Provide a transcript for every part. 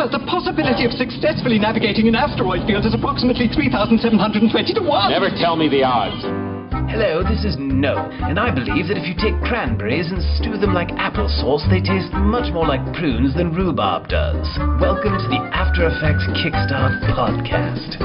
The possibility of successfully navigating an asteroid field is approximately 3,720 to 1. Never tell me the odds. Hello, this is No, and I believe that if you take cranberries and stew them like applesauce, they taste much more like prunes than rhubarb does. Welcome to the After Effects Kickstart podcast.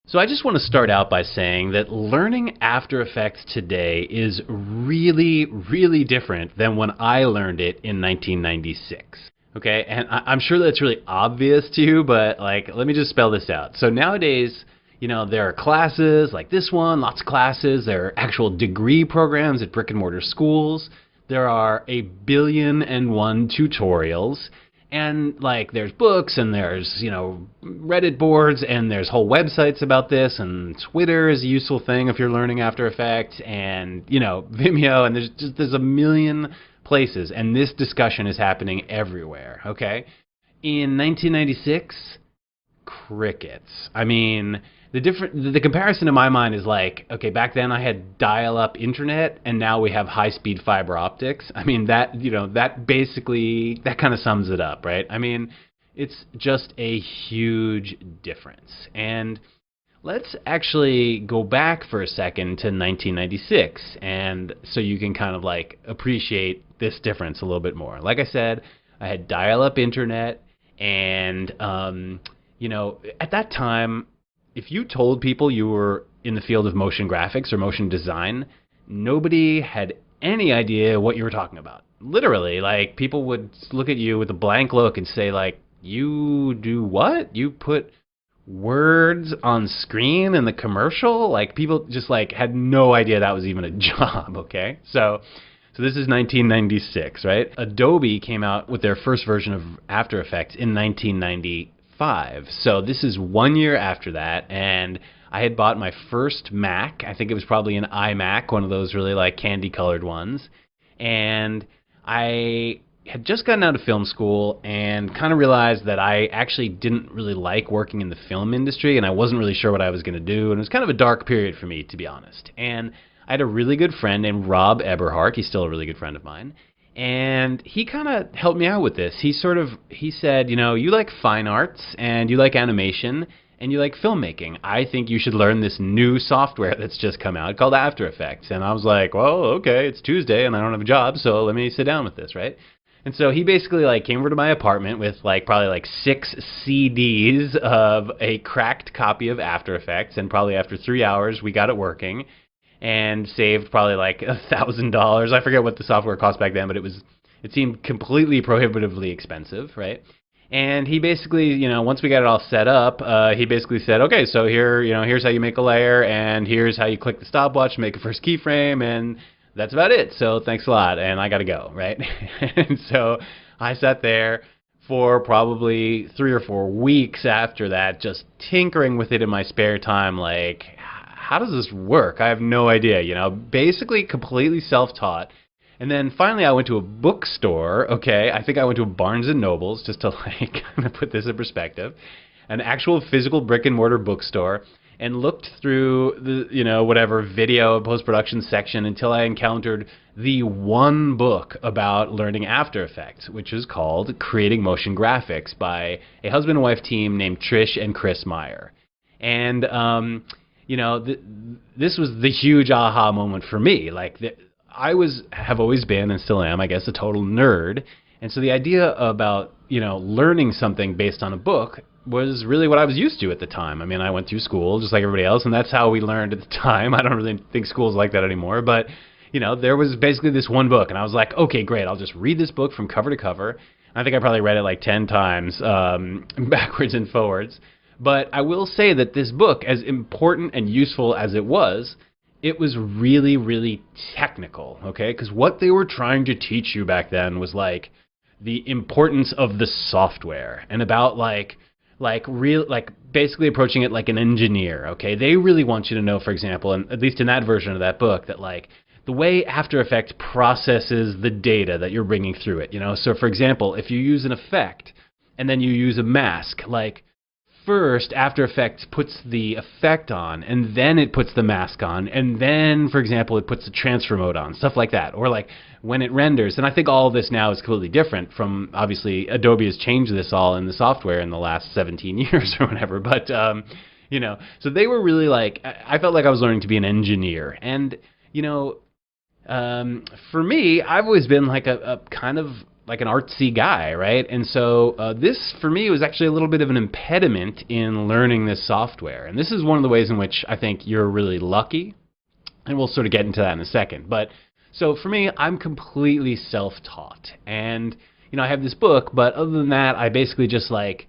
So I just want to start out by saying that learning After Effects today is really, really different than when I learned it in 1996. Okay, and I'm sure that's really obvious to you, but let me just spell this out. So nowadays, there are classes like this one, lots of classes. There are actual degree programs at brick and mortar schools. There are 1,000,000,001 tutorials. And there's books and there's, Reddit boards and there's whole websites about this, and Twitter is a useful thing if you're learning After Effects, and, Vimeo, and there's a million places, and this discussion is happening everywhere, okay? In 1996, crickets. I mean, the comparison in my mind is okay, back then I had dial-up internet, and now we have high-speed fiber optics. I mean, that kind of sums it up, right? I mean, it's just a huge difference. And let's actually go back for a second to 1996, and so you can kind of appreciate this difference a little bit more. Like I said, I had dial-up internet, and at that time, if you told people you were in the field of motion graphics or motion design, nobody had any idea what you were talking about. Literally, people would look at you with a blank look and say, you do what? You put words on screen in the commercial? People just had no idea that was even a job, okay? So this is 1996, right? Adobe came out with their first version of After Effects in 1995. So this is 1 year after that, and I had bought my first Mac. I think it was probably an iMac, one of those really candy-colored ones. And I had just gotten out of film school and kind of realized that I actually didn't really like working in the film industry, and I wasn't really sure what I was going to do, and it was kind of a dark period for me, to be honest. And I had a really good friend named Rob Eberhardt. He's still a really good friend of mine. And he kind of helped me out with this. He said, you like fine arts and you like animation and you like filmmaking. I think you should learn this new software that's just come out called After Effects. And I was like, well, okay, it's Tuesday and I don't have a job, so let me sit down with this, right? And so he basically came over to my apartment with probably 6 CDs of a cracked copy of After Effects, and probably after 3 hours we got it working. And saved probably $1,000. I forget what the software cost back then, but it seemed completely prohibitively expensive, right? And he basically, once we got it all set up, he basically said, okay, so here's how you make a layer, and here's how you click the stopwatch, make a first keyframe, and that's about it. So thanks a lot, and I got to go, right? And so I sat there for probably 3 or 4 weeks after that, just tinkering with it in my spare time, how does this work? I have no idea, basically completely self-taught. And then finally I went to a bookstore, okay? I think I went to a Barnes & Noble's, just to kind of put this in perspective, an actual physical brick and mortar bookstore, and looked through the, whatever video post-production section until I encountered the one book about learning After Effects, which is called Creating Motion Graphics by a husband and wife team named Trish and Chris Meyer. And, this was the huge aha moment for me. I have always been, and still am, I guess, a total nerd. And so the idea about, learning something based on a book was really what I was used to at the time. I mean, I went through school just like everybody else, and that's how we learned at the time. I don't really think school's like that anymore. But, there was basically this one book, and I was like, okay, great, I'll just read this book from cover to cover. I think I probably read it 10 times, backwards and forwards. But I will say that this book, as important and useful as it was really, really technical, okay? Because what they were trying to teach you back then was the importance of the software, and about basically approaching it like an engineer, okay? They really want you to know, for example, and at least in that version of that book, that the way After Effects processes the data that you're bringing through it, So for example, if you use an effect and then you use a mask, first After Effects puts the effect on, and then it puts the mask on, and then, for example, it puts the transfer mode on, stuff like that. Or like when it renders, and I think all of this now is completely different from, obviously, Adobe has changed this all in the software in the last 17 years or whatever, but, so they were really like, I felt like I was learning to be an engineer. And, for me, I've always been like a kind of like an artsy guy, right? And so this, for me, was actually a little bit of an impediment in learning this software. And this is one of the ways in which I think you're really lucky, and we'll sort of get into that in a second. But so for me, I'm completely self-taught. And, I have this book, but other than that, I basically just like,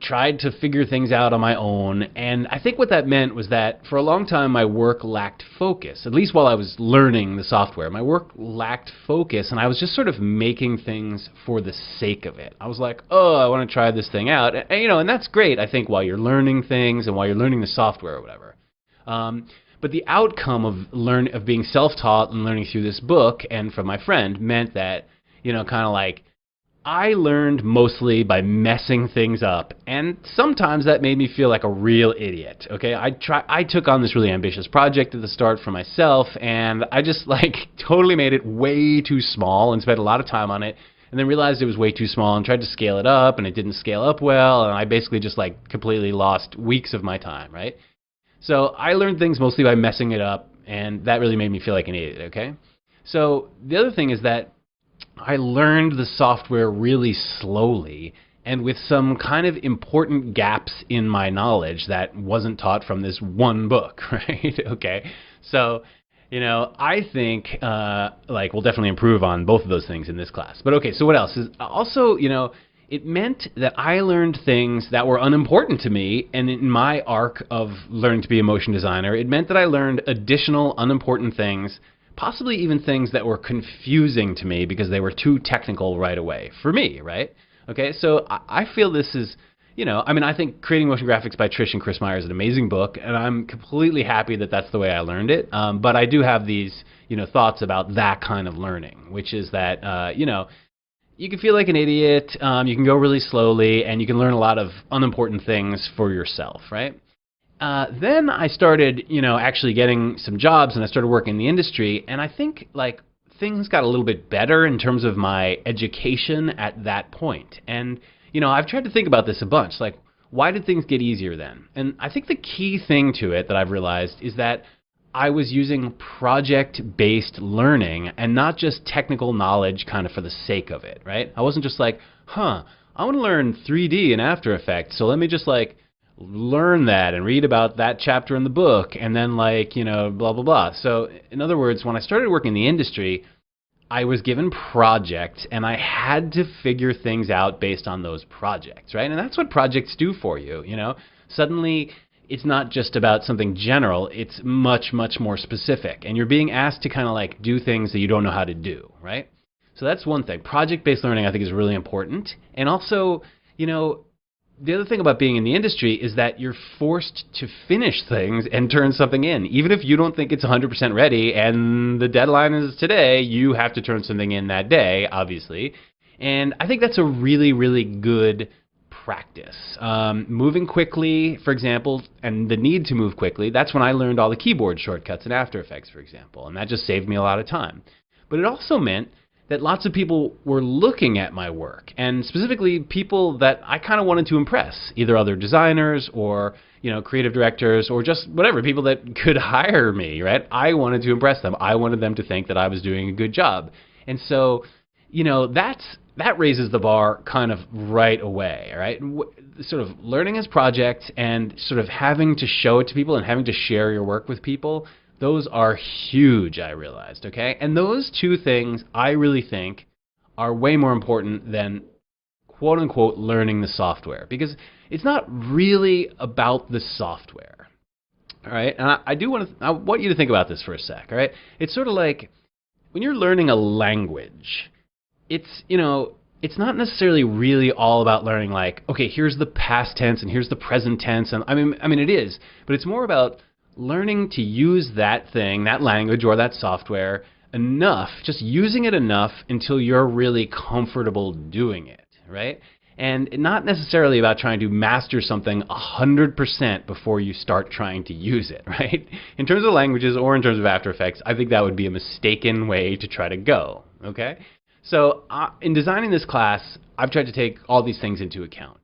tried to figure things out on my own. And I think what that meant was that for a long time, my work lacked focus, at least while I was learning the software. My work lacked focus, and I was just sort of making things for the sake of it. I was like, oh, I want to try this thing out. And that's great, I think, while you're learning things and while you're learning the software or whatever. But the outcome of being self-taught and learning through this book and from my friend meant that, kind of like, I learned mostly by messing things up, and sometimes that made me feel like a real idiot, okay? I took on this really ambitious project at the start for myself, and I just like totally made it way too small and spent a lot of time on it, and then realized it was way too small and tried to scale it up, and it didn't scale up well, and I basically just like completely lost weeks of my time, right? So I learned things mostly by messing it up, and that really made me feel like an idiot, okay? So the other thing is that I learned the software really slowly and with some kind of important gaps in my knowledge that wasn't taught from this one book, right? Okay, so, I think, we'll definitely improve on both of those things in this class. But okay, so what else? Also, it meant that I learned things that were unimportant to me, and in my arc of learning to be a motion designer, it meant that I learned additional unimportant things, possibly even things that were confusing to me because they were too technical right away for me, right? Okay, so I feel this is, I think Creating Motion Graphics by Trish and Chris Meyer is an amazing book, and I'm completely happy that that's the way I learned it. But I do have these, thoughts about that kind of learning, which is that, you can feel like an idiot, you can go really slowly, and you can learn a lot of unimportant things for yourself, right? Then I started, actually getting some jobs, and I started working in the industry, and I think, things got a little bit better in terms of my education at that point. And, I've tried to think about this a bunch, why did things get easier then? And I think the key thing to it that I've realized is that I was using project-based learning and not just technical knowledge kind of for the sake of it, right? I wasn't just like, I want to learn 3D in After Effects, so let me just, learn that and read about that chapter in the book and then blah, blah, blah. So in other words, when I started working in the industry, I was given projects and I had to figure things out based on those projects, right? And that's what projects do for you, Suddenly, it's not just about something general, it's much, much more specific. And you're being asked to kind of do things that you don't know how to do, right? So that's one thing. Project-based learning, I think, is really important. And also, the other thing about being in the industry is that you're forced to finish things and turn something in. Even if you don't think it's 100% ready and the deadline is today, you have to turn something in that day, obviously. And I think that's a really, really good practice. Moving quickly, for example, and the need to move quickly, that's when I learned all the keyboard shortcuts in After Effects, for example. And that just saved me a lot of time. But it also meant that lots of people were looking at my work, and specifically people that I kind of wanted to impress, either other designers or, creative directors or just whatever, people that could hire me, right? I wanted to impress them. I wanted them to think that I was doing a good job. And so, that raises the bar kind of right away, right? Sort of learning as projects and sort of having to show it to people and having to share your work with people, those are huge, I realized, okay? And those two things, I really think, are way more important than quote-unquote learning the software, because it's not really about the software, all right? And I want you to think about this for a sec, all right? It's sort of like when you're learning a language, it's not necessarily really all about learning okay, here's the past tense and here's the present tense, and I mean it is, but it's more about learning to use that thing, that language or that software enough, just using it enough until you're really comfortable doing it, right? And not necessarily about trying to master something 100% before you start trying to use it, right? In terms of languages or in terms of After Effects, I think that would be a mistaken way to try to go, okay? So in designing this class, I've tried to take all these things into account.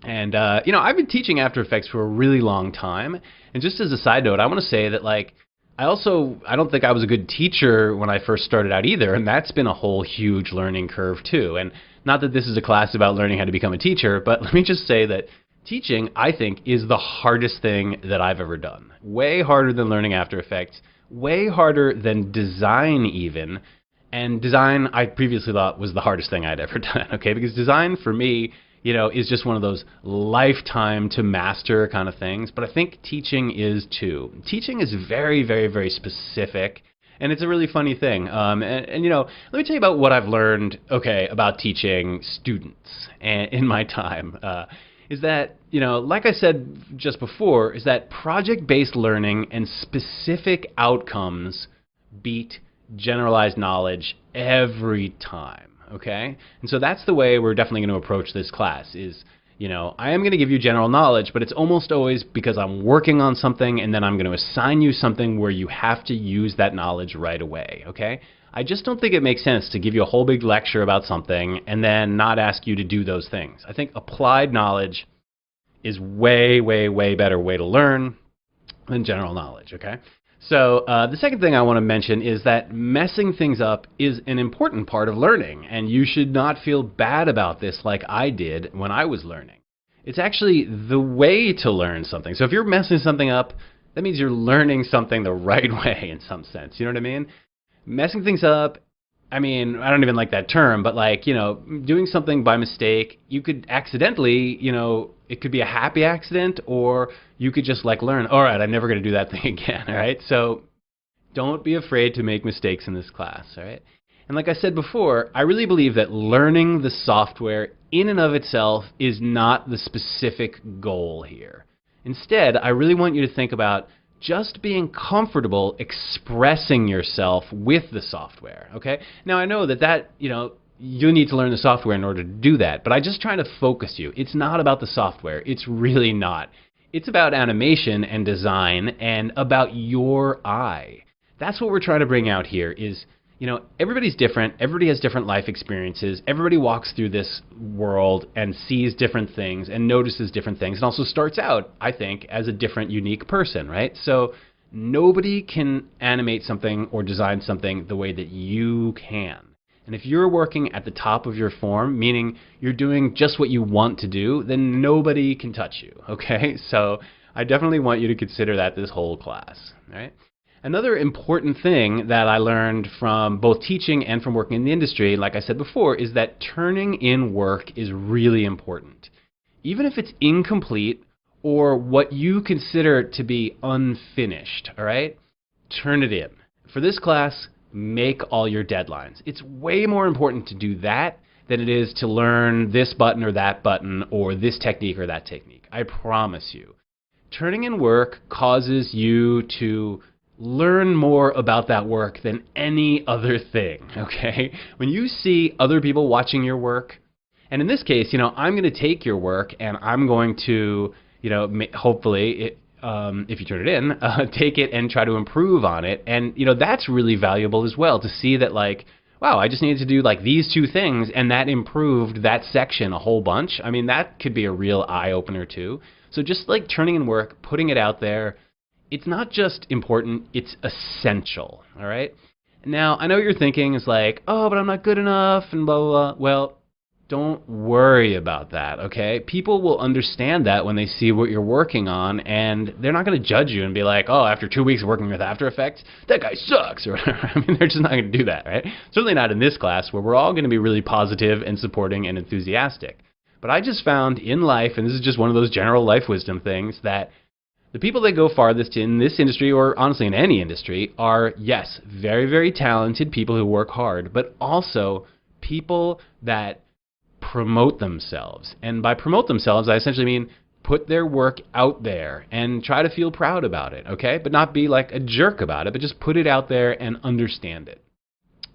And, I've been teaching After Effects for a really long time. And just as a side note, I want to say that, I don't think I was a good teacher when I first started out either, and that's been a whole huge learning curve too. And not that this is a class about learning how to become a teacher, but let me just say that teaching, I think, is the hardest thing that I've ever done. Way harder than learning After Effects, way harder than design even. And design, I previously thought was the hardest thing I'd ever done, okay? Because design for me, is just one of those lifetime to master kind of things. But I think teaching is too. Teaching is very, very, very specific. And it's a really funny thing. Let me tell you about what I've learned, about teaching students in my time. Is that, like I said just before, is that project-based learning and specific outcomes beat generalized knowledge every time. Okay? And so that's the way we're definitely going to approach this class is, I am going to give you general knowledge, but it's almost always because I'm working on something and then I'm going to assign you something where you have to use that knowledge right away. Okay? I just don't think it makes sense to give you a whole big lecture about something and then not ask you to do those things. I think applied knowledge is way, way, way better way to learn than general knowledge. Okay? So the second thing I want to mention is that messing things up is an important part of learning, and you should not feel bad about this like I did when I was learning. It's actually the way to learn something. So if you're messing something up, that means you're learning something the right way in some sense. You know what I mean? Messing things up, I don't even like that term, but doing something by mistake, you could accidentally, it could be a happy accident, or you could just learn, all right, I'm never going to do that thing again, all right? So don't be afraid to make mistakes in this class, all right? And like I said before, I really believe that learning the software in and of itself is not the specific goal here. Instead, I really want you to think about just being comfortable expressing yourself with the software, okay? Now, I know that you need to learn the software in order to do that, but I'm just trying to focus you. It's not about the software. It's really not. It's about animation and design and about your eye. That's what we're trying to bring out here is, everybody's different. Everybody has different life experiences. Everybody walks through this world and sees different things and notices different things and also starts out, I think, as a different, unique person, right? So nobody can animate something or design something the way that you can. And if you're working at the top of your form, meaning you're doing just what you want to do, then nobody can touch you, okay? So I definitely want you to consider that this whole class, all right? Another important thing that I learned from both teaching and from working in the industry, like I said before, is that turning in work is really important. Even if it's incomplete or what you consider to be unfinished, all right? Turn it in. For this class, make all your deadlines. It's way more important to do that than it is to learn this button or that button or this technique or that technique. I promise you. Turning in work causes you to learn more about that work than any other thing, okay? When you see other people watching your work, and in this case, I'm going to take your work and I'm going to, hopefully, if you turn it in, take it and try to improve on it. And, that's really valuable as well to see that wow, I just needed to do these two things and that improved that section a whole bunch. That could be a real eye-opener too. So just turning in work, putting it out there, it's not just important, it's essential, all right? Now, I know what you're thinking is oh, but I'm not good enough and blah, blah, blah. Well, don't worry about that, okay? People will understand that when they see what you're working on, and they're not going to judge you and be oh, after 2 weeks working with After Effects, that guy sucks, or whatever. They're just not going to do that, right? Certainly not in this class, where we're all going to be really positive and supporting and enthusiastic. But I just found in life, and this is just one of those general life wisdom things, that the people that go farthest in this industry, or honestly in any industry, are, yes, very, very talented people who work hard, but also people that promote themselves. And by promote themselves, I essentially mean put their work out there and try to feel proud about it, okay? But not be a jerk about it, but just put it out there and understand it,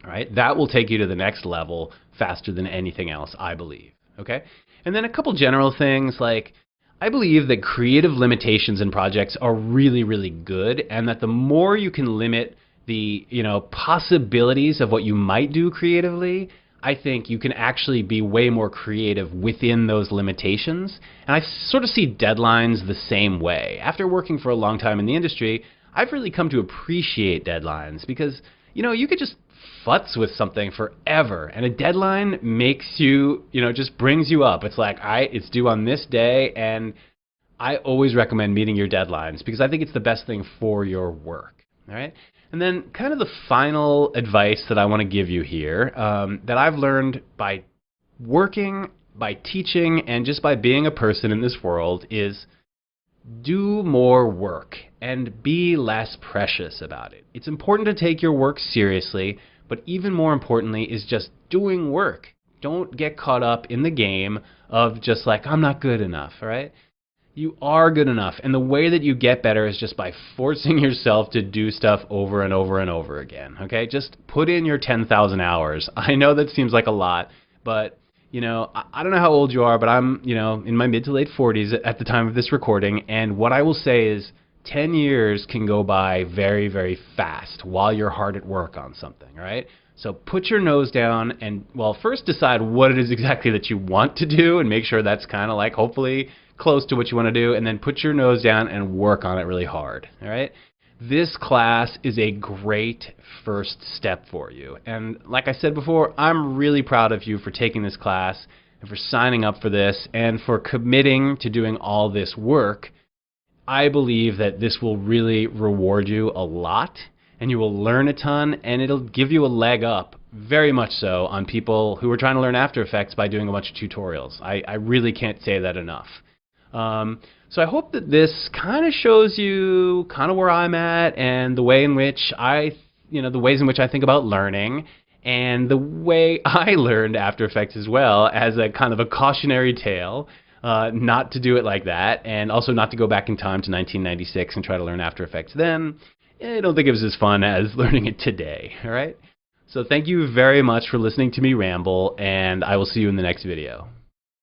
all right? That will take you to the next level faster than anything else, I believe, okay? And then a couple general things like, I believe that creative limitations in projects are really, really good, and that the more you can limit the, possibilities of what you might do creatively, I think you can actually be way more creative within those limitations. And I sort of see deadlines the same way. After working for a long time in the industry, I've really come to appreciate deadlines because, you could just futz with something forever, and a deadline makes you, just brings you up. It's like, it's due on this day, and I always recommend meeting your deadlines because I think it's the best thing for your work. All right? And then kind of the final advice that I want to give you here that I've learned by working, by teaching, and just by being a person in this world is do more work and be less precious about it. It's important to take your work seriously, but even more importantly is just doing work. Don't get caught up in the game of just like, I'm not good enough, all right? You are good enough, and the way that you get better is just by forcing yourself to do stuff over and over and over again, okay? Just put in your 10,000 hours. I know that seems like a lot, but, I don't know how old you are, but I'm, in my mid to late 40s at the time of this recording, and what I will say is 10 years can go by very, very fast while you're hard at work on something, all right? So put your nose down and, well, first decide what it is exactly that you want to do and make sure that's kind of like hopefully close to what you want to do, and then put your nose down and work on it really hard, all right? This class is a great first step for you. And like I said before, I'm really proud of you for taking this class and for signing up for this and for committing to doing all this work. I believe that this will really reward you a lot, and you will learn a ton, and it'll give you a leg up, very much so, on people who are trying to learn After Effects by doing a bunch of tutorials. I really can't say that enough. So I hope that this kind of shows you kind of where I'm at and the way in which the ways in which I think about learning and the way I learned After Effects as well, as a kind of a cautionary tale, not to do it like that, and also not to go back in time to 1996 and try to learn After Effects then. I don't think it was as fun as learning it today, all right? So thank you very much for listening to me ramble, and I will see you in the next video.